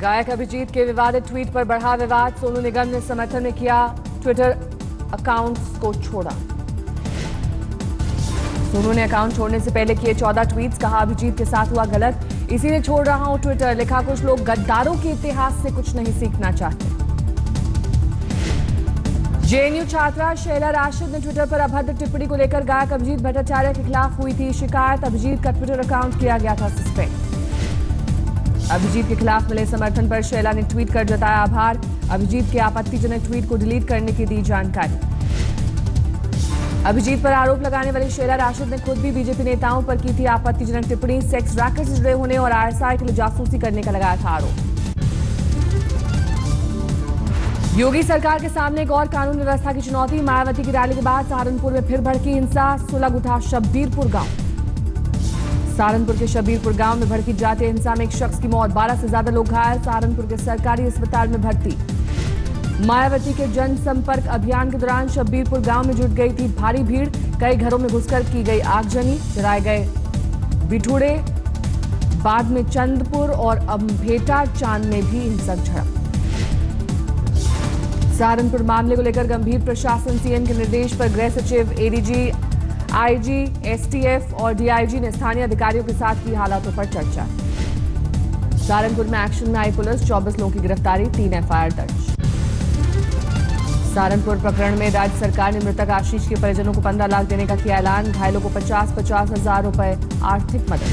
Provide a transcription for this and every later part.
गायक अभिजीत के विवादित ट्वीट पर बढ़ा विवाद। सोनू निगम ने समर्थन में किया, ट्विटर अकाउंट्स को छोड़ा। सोनू ने अकाउंट छोड़ने से पहले किए 14 ट्वीट्स। कहा अभिजीत के साथ हुआ गलत, इसीलिए छोड़ रहा हूं ट्विटर। लिखा कुछ लोग गद्दारों के इतिहास से कुछ नहीं सीखना चाहते। जेएनयू छात्रा शैला राशिद ने ट्विटर पर अभद्र टिप्पणी को लेकर गायक अभिजीत भट्टाचार्य के खिलाफ हुई थी शिकायत। अभिजीत का ट्विटर अकाउंट किया गया था सस्पेंड। अभिजीत के खिलाफ मिले समर्थन पर शैला ने ट्वीट कर जताया आभार। अभिजीत के आपत्तिजनक ट्वीट को डिलीट करने की दी जानकारी। अभिजीत पर आरोप लगाने वाली शैला राशिद ने खुद भी बीजेपी नेताओं पर की थी आपत्तिजनक टिप्पणी। सेक्स रैकेट से जुड़े होने और आईएसआई के लिए जासूसी करने का लगाया था आरोप। योगी सरकार के सामने एक और कानून व्यवस्था की चुनौती। मायावती की रैली के बाद सहारनपुर में फिर भड़की हिंसा। सुलग उठा शब्बीरपुर गांव। सहारनपुर के शब्बीरपुर गांव में भड़की जातीय हिंसा में एक शख्स की मौत, 12 से ज्यादा लोग घायल। सहारनपुर के सरकारी अस्पताल में भर्ती। मायावती के जनसंपर्क अभियान के दौरान शब्बीरपुर गांव में जुट गई थी भारी भीड़। कई घरों में घुसकर की गई आगजनी, जलाए गए बिठूड़े। बाद में चंदपुर और अम्भेटा चांद में भी हिंसक झड़प। सहारनपुर मामले को लेकर गंभीर प्रशासन। सीएम के निर्देश पर गृह सचिव, एडीजी, आईजी, एसटीएफ और डीआईजी ने स्थानीय अधिकारियों के साथ की हालातों पर चर्चा। सहारनपुर में एक्शन में आई पुलिस, 24 लोगों की गिरफ्तारी, 3 एफआईआर दर्ज। सहारनपुर प्रकरण में राज्य सरकार ने मृतक आशीष के परिजनों को 15 लाख देने का किया ऐलान। घायलों को 50-50 हजार रुपए आर्थिक मदद।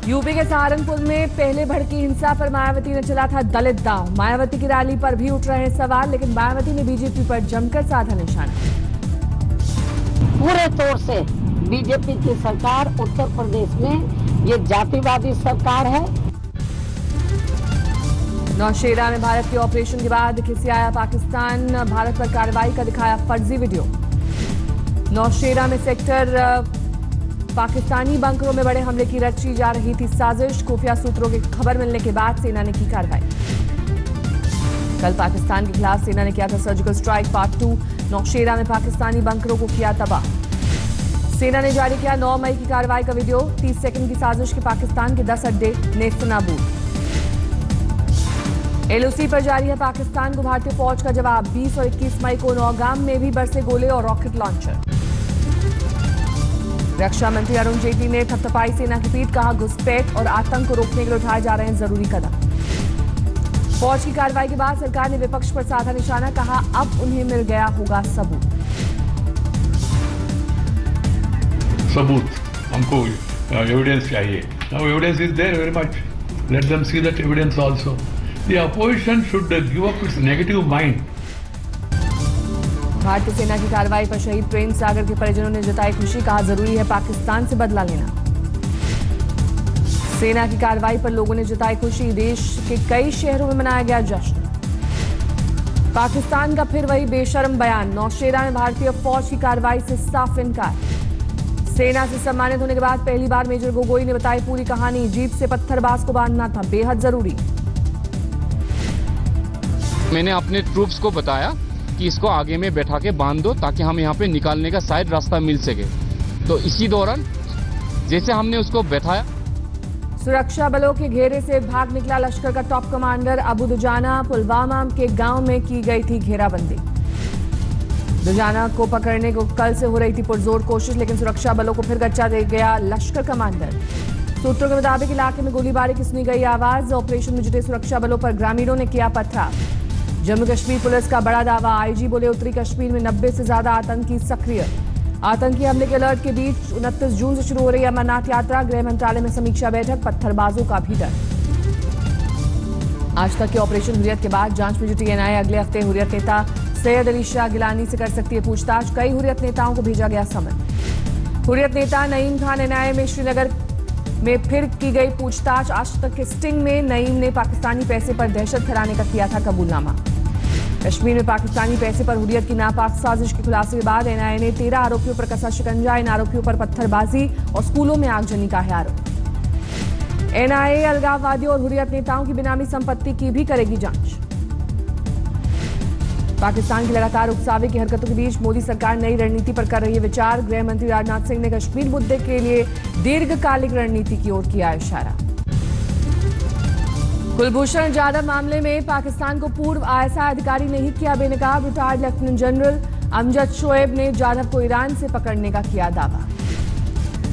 यूपी के सहारनपुर में पहले भड़की हिंसा पर मायावती ने चला था दलित दांव। मायावती की रैली पर भी उठ रहे हैं सवाल, लेकिन मायावती ने बीजेपी पर जमकर साधा निशाना। पूरे तौर से बीजेपी की सरकार उत्तर प्रदेश में ये जातिवादी सरकार है। नौशेरा में भारत के ऑपरेशन के बाद खिसियाया पाकिस्तान। भारत पर कार्रवाई का दिखाया फर्जी वीडियो। नौशेरा में सेक्टर पाकिस्तानी बंकरों में बड़े हमले की रची जा रही थी साजिश। खुफिया सूत्रों की खबर मिलने के बाद सेना ने की कार्रवाई। कल पाकिस्तान के खिलाफ सेना ने किया था सर्जिकल स्ट्राइक पार्ट 2। नौशेरा में पाकिस्तानी बंकरों को किया तबाह। सेना ने जारी किया 9 मई की कार्रवाई का वीडियो। 30 सेकंड की साजिश के पाकिस्तान के 10 अड्डे नेस्तनाबूद। एलओसी पर जारी है पाकिस्तान को भारतीय फौज का जवाब। 20 और 21 मई को नौगाम में भी बरसे गोले और रॉकेट लॉन्चर। रक्षा मंत्री अरुण जेटली ने थपथपाई सेना की पीठ। कहा घुसपैठ और आतंक को रोकने के लिए उठाए जा रहे हैं जरूरी कदम। फौज की कार्रवाई के बाद सरकार ने विपक्ष पर साधा निशाना। कहा अब उन्हें मिल गया होगा सबूत। हमको एविडेंस चाहिए। Now evidence is there very much, let them see that evidence also. The opposition should give up its negative mind. भारतीय सेना की कार्रवाई पर शहीद प्रेम सागर के परिजनों ने जताई खुशी। कहा जरूरी है पाकिस्तान से बदला लेना। सेना की कार्रवाई पर लोगों ने जताई खुशी। देश के कई शहरों में मनाया गया जश्न। पाकिस्तान का फिर वही बेशर्म बयान। नौशेरा में भारतीय फौज की कार्रवाई से साफ इनकार। सेना से सम्मानित होने के बाद पहली बार मेजर गोगोई ने बताई पूरी कहानी। जीप से पत्थरबाज को बांधना था बेहद जरूरी। मैंने अपने ट्रूप्स को बताया कि इसको आगे में बैठा के बांध दो ताकि हम यहाँ पे निकालने का शायद रास्ता मिल सके। तो इसी दौरान जैसे हमने उसको बैठाया, सुरक्षा बलों के घेरे से भाग निकला लश्कर का टॉप कमांडर अबू दुजाना। पुलवामा के गांव में की गई थी घेराबंदी। दुजाना को पकड़ने को कल से हो रही थी पुरजोर कोशिश, लेकिन सुरक्षा बलों को फिर गच्चा दे गया लश्कर कमांडर। सूत्रों के मुताबिक इलाके में गोलीबारी की सुनी गई आवाज। ऑपरेशन में जुटे सुरक्षा बलों पर ग्रामीणों ने किया पथराव। जम्मू कश्मीर पुलिस का बड़ा दावा। आईजी बोले उत्तरी कश्मीर में 90 से ज्यादा आतंकी सक्रिय। आतंकी हमले के अलर्ट के बीच 29 जून से शुरू हो रही अमरनाथ यात्रा। गृह मंत्रालय में समीक्षा बैठक। पत्थरबाजों का भी डर। आज तक के ऑपरेशन हुर्रियत के बाद जांच में जुटी एनआईए अगले हफ्ते हुर्रियत नेता सैयद अली शाह गिलानी से कर सकती है पूछताछ। कई हुर्रियत नेताओं को भेजा गया समन। हुर्रियत नेता नईम खान एनआईए में श्रीनगर में फिर की गई पूछताछ। आज तक के स्टिंग में नईम ने पाकिस्तानी पैसे पर दहशत फैलाने का किया था कबूलनामा। कश्मीर में पाकिस्तानी पैसे पर हुर्रियत की नापाक साजिश के खुलासे के बाद एनआईए ने 13 आरोपियों पर कसा शिकंजा। इन आरोपियों पर पत्थरबाजी और स्कूलों में आगजनी का है आरोप। एनआईए अलगाववादियों और हुर्रियत नेताओं की बेनामी संपत्ति की भी करेगी जांच। पाकिस्तान की लगातार उकसावे की हरकतों के बीच मोदी सरकार नई रणनीति पर कर रही है विचार। गृह मंत्री राजनाथ सिंह ने कश्मीर मुद्दे के लिए दीर्घकालिक रणनीति की ओर किया इशारा। कुलभूषण जाधव मामले में पाकिस्तान को पूर्व आईएसआई अधिकारी ने ही किया बेनकाब। Retired lieutenant general Amjad Shoaib ने जाधव को ईरान से पकड़ने का किया दावा।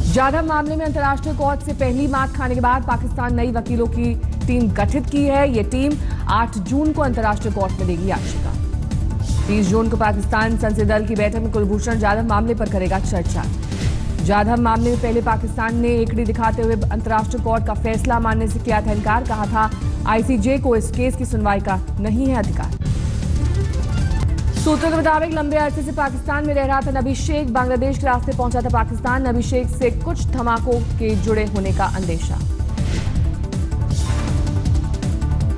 जाधव मामले में अंतर्राष्ट्रीय कोर्ट से पहली मात खाने के बाद पाकिस्तान नई वकीलों की टीम गठित की है। ये टीम 8 जून को अंतर्राष्ट्रीय कोर्ट में देगी याचिका। 30 जून को पाकिस्तान संसदीय दल की बैठक में कुलभूषण जाधव मामले पर करेगा चर्चा। जाधव मामले में पहले पाकिस्तान ने एकड़ी दिखाते हुए अंतर्राष्ट्रीय कोर्ट का फैसला मानने से किया था इनकार। कहा था आईसीजे को इस केस की सुनवाई का नहीं है अधिकार। सूत्रों के मुताबिक लंबे अरसे से पाकिस्तान में रह रहा था नबी शेख बांग्लादेश के रास्ते पहुंचा था पाकिस्तान। नबी शेख से कुछ धमाकों के जुड़े होने का अंदेशा।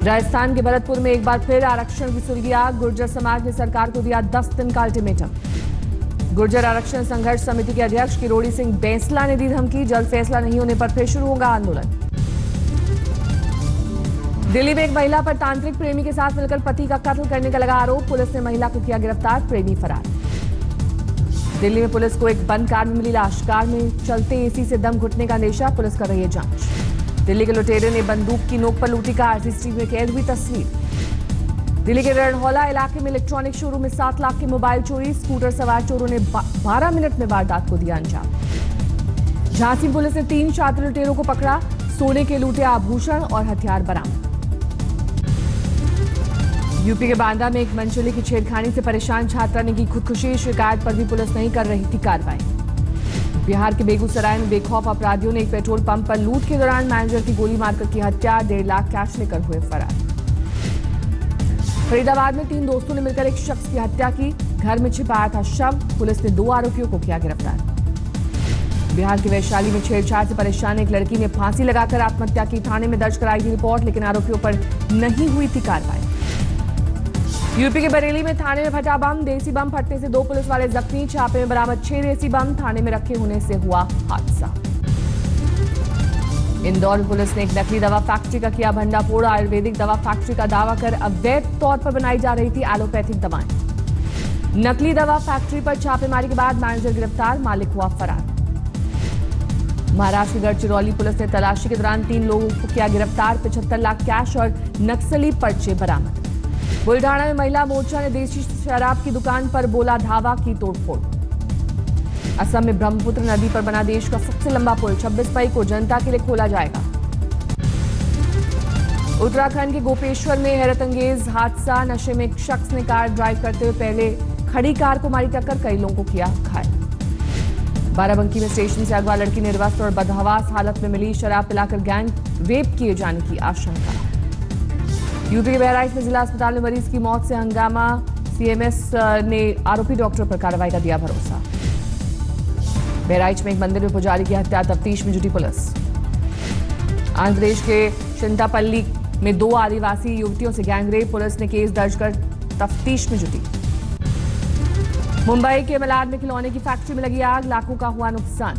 राजस्थान के भरतपुर में एक बार फिर आरक्षण की सुलगी आग। गुर्जर समाज ने सरकार को दिया 10 दिन का अल्टीमेटम। गुर्जर आरक्षण संघर्ष समिति के अध्यक्ष किरोड़ी सिंह बैंसला ने दी धमकी। जल्द फैसला नहीं होने पर फिर शुरू होगा आंदोलन। दिल्ली में एक महिला पर तांत्रिक प्रेमी के साथ मिलकर पति का कत्ल करने का लगा आरोप। पुलिस ने महिला को किया गिरफ्तार, प्रेमी फरार। दिल्ली में पुलिस को एक बंद कार में मिली लाश। कार में चलते एसी से दम घुटने का अंदेशा। पुलिस कर रही है जांच। दिल्ली के लुटेरे ने बंदूक की नोक पर लूटी कार। सीसीटीवी में कैद हुई तस्वीर। दिल्ली के रणहौला इलाके में इलेक्ट्रॉनिक शोरूम में 7 लाख की मोबाइल चोरी। स्कूटर सवार चोरों ने 12 मिनट में वारदात को दिया अंजाम। झांसी पुलिस ने 3 छात्र लुटेरों को पकड़ा। सोने के लूटे आभूषण और हथियार बरामद। यूपी के बांदा में एक मनचली की छेड़खानी से परेशान छात्रा ने की खुदकुशी। शिकायत पर भी पुलिस नहीं कर रही थी कार्रवाई। बिहार के बेगूसराय में बेखौफ अपराधियों ने एक पेट्रोल पंप पर लूट के दौरान मैनेजर की गोली मारकर की हत्या। 1.5 लाख कैश लेकर हुए फरार। फरीदाबाद में 3 दोस्तों ने मिलकर एक शख्स की हत्या की। घर में छिपाया था शव। पुलिस ने 2 आरोपियों को किया गिरफ्तार। बिहार के वैशाली में छेड़छाड़ से परेशान एक लड़की ने फांसी लगाकर आत्महत्या की। थाने में दर्ज कराई थी रिपोर्ट, लेकिन आरोपियों पर नहीं हुई थी कार्रवाई। यूपी के बरेली में थाने में फटा बम। देसी बम फटने से 2 पुलिस वाले जख्मी। छापे में बरामद 6 देसी बम। थाने में रखे होने से हुआ हादसा। इंदौर पुलिस ने एक नकली दवा फैक्ट्री का किया भंडाफोड़। आयुर्वेदिक दवा फैक्ट्री का दावा कर अवैध तौर पर बनाई जा रही थी एलोपैथिक दवाएं। नकली दवा फैक्ट्री पर छापेमारी के बाद मैनेजर गिरफ्तार, मालिक हुआ फरार। महाराष्ट्र के गढ़चिरौली पुलिस ने तलाशी के दौरान 3 लोगों को किया गिरफ्तार। 75 लाख कैश और नक्सली पर्चे बरामद। बुल्ढाना में महिला मोर्चा ने देशी शराब की दुकान पर बोला धावा, की तोड़फोड़। असम में ब्रह्मपुत्र नदी पर बना देश का सबसे लंबा पुल 26 मई को जनता के लिए खोला जाएगा। उत्तराखंड के गोपेश्वर में हैरतअंगेज हादसा। नशे में एक शख्स ने कार ड्राइव करते हुए पहले खड़ी कार को मारी टक्कर, कई लोगों को किया घायल। बाराबंकी में स्टेशन से अगवा लड़की निर्वस्त्र और बदहवास हालत में मिली। शराब पिलाकर गैंग रेप किए जाने की आशंका। यूपी के बहराइच में जिला अस्पताल में मरीज की मौत से हंगामा। सीएमएस ने आरोपी डॉक्टर पर कार्रवाई का दिया भरोसा। बहराइच में एक मंदिर में पुजारी की हत्या, तफ्तीश में जुटी पुलिस। आंध्र प्रदेश के चिंतापल्ली में 2 आदिवासी युवतियों से गैंगरेप। पुलिस ने केस दर्ज कर तफ्तीश में जुटी। मुंबई के मलाड में खिलौने की फैक्ट्री में लगी आग, लाखों का हुआ नुकसान।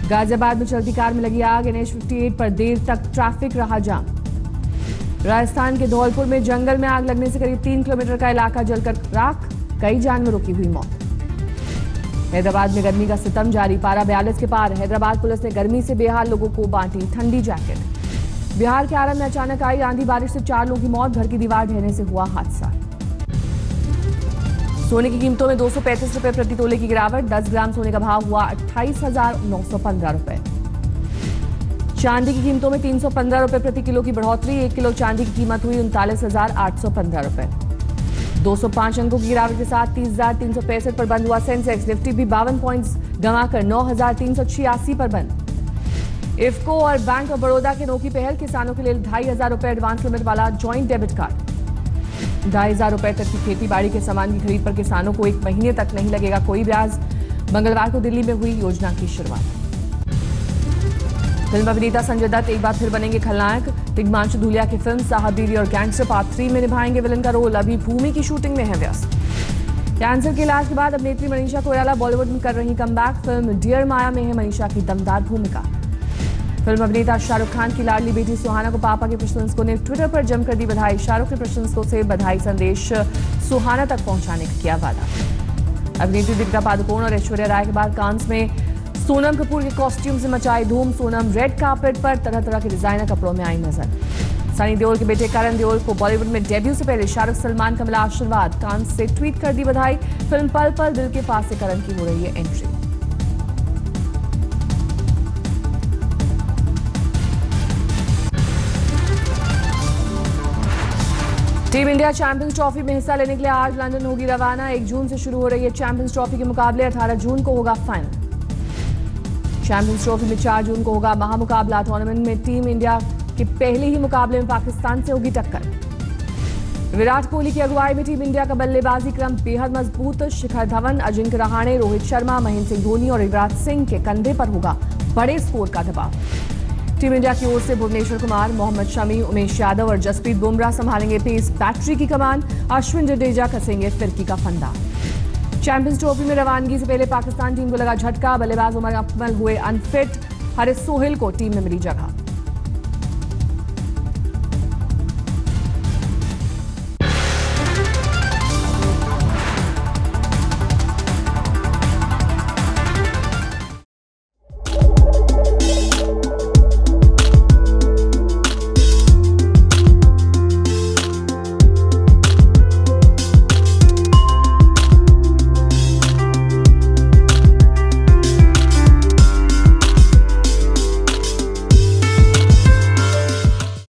गाजियाबाद में चलती कार में लगी आग। NH 58 पर देर तक ट्रैफिक रहा जाम। राजस्थान के धौलपुर में जंगल में आग लगने से करीब 3 किलोमीटर का इलाका जलकर राख, कई जानवरों की हुई मौत। हैदराबाद में गर्मी का सितम जारी, पारा 42 के पार। हैदराबाद पुलिस ने गर्मी से बेहाल लोगों को बांटी ठंडी जैकेट। बिहार के आरा में अचानक आई आंधी बारिश से 4 लोगों की मौत, घर की दीवार ढहने से हुआ हादसा। सोने की कीमतों में 235 रुपए प्रति तोले की गिरावट। 10 ग्राम सोने का भाव हुआ 28,915 रुपए। चांदी की कीमतों में 315 रुपए प्रति किलो की बढ़ोतरी। 1 किलो चांदी की कीमत हुई 39,815 रुपए। 205 अंकों की गिरावट के साथ 30,365 पर बंद हुआ सेंसेक्स। निफ्टी भी 52 पॉइंट्स गंवाकर 9,386 पर बंद। इफ्को और बैंक ऑफ बड़ौदा की अनोखी पहल, किसानों के लिए 2,500 रुपए एडवांस लिमिट वाला ज्वाइंट डेबिट कार्ड। 2,500 रुपए तक की खेती बाड़ी के सामान की खरीद पर किसानों को 1 महीने तक नहीं लगेगा कोई ब्याज। मंगलवार को दिल्ली में हुई योजना की शुरुआत। फिल्म अभिनेता संजय दत्त एक बार फिर बनेंगे खलनायक। दिग्मांशु धूलिया की फिल्म साहबीरी और गैंगस्टर पार्ट 3 में निभाएंगे विलन का रोल। अभी भूमि की शूटिंग में है व्यस्त। कैंसर के इलाज के बाद अभिनेत्री मनीषा कोइराला बॉलीवुड में कर रही कमबैक। फिल्म डियर माया में है मनीषा की दमदार भूमिका। फिल्म अभिनेता शाहरुख खान की लाडली बेटी सुहाना को पापा के प्रशंसकों ने ट्विटर पर जमकर दी बधाई। शाहरुख ने प्रशंसकों से बधाई संदेश सुहाना तक पहुंचाने का किया वादा। अभिनेत्री दीपिका पादुकोण और ऐश्वर्या राय के बाद कांस में सोनम कपूर के कॉस्ट्यूम से मचाई धूम। सोनम रेड कार्पेट पर तरह तरह के डिजाइनर कपड़ों में आई नजर। सनी देओल के बेटे करण देओल को बॉलीवुड में डेब्यू से पहले शाहरुख सलमान का मिला आशीर्वाद। कान से ट्वीट कर दी बधाई। फिल्म पल पल दिल के पास से करण की हो रही है entry. Team India champions trophy में हिस्सा लेने के लिए आज लंदन होगी रवाना। 1 जून से शुरू हो रही है चैंपियंस ट्रॉफी के मुकाबले। 18 जून को होगा फाइनल। चैंपियंस ट्रॉफी में 4 जून को होगा महामुकाबला। टूर्नामेंट में टीम इंडिया के पहले ही मुकाबले में पाकिस्तान से होगी टक्कर। विराट कोहली की अगुवाई में टीम इंडिया का बल्लेबाजी क्रम बेहद मजबूत। शिखर धवन, अजिंक्य रहाणे, रोहित शर्मा, महेंद्र सिंह धोनी और युवराज सिंह के कंधे पर होगा बड़े स्कोर का दबाव। टीम इंडिया की ओर से भुवनेश्वर कुमार, मोहम्मद शमी, उमेश यादव और जसप्रीत बुमराह संभालेंगे पेस बैटरी की कमान। अश्विन जडेजा कसेंगे फिरकी का फंदा। चैंपियंस ट्रॉफी में रवानगी से पहले पाकिस्तान टीम को लगा झटका। बल्लेबाज उमर अकमल हुए अनफिट। हारिस सोहेल को टीम में मिली जगह।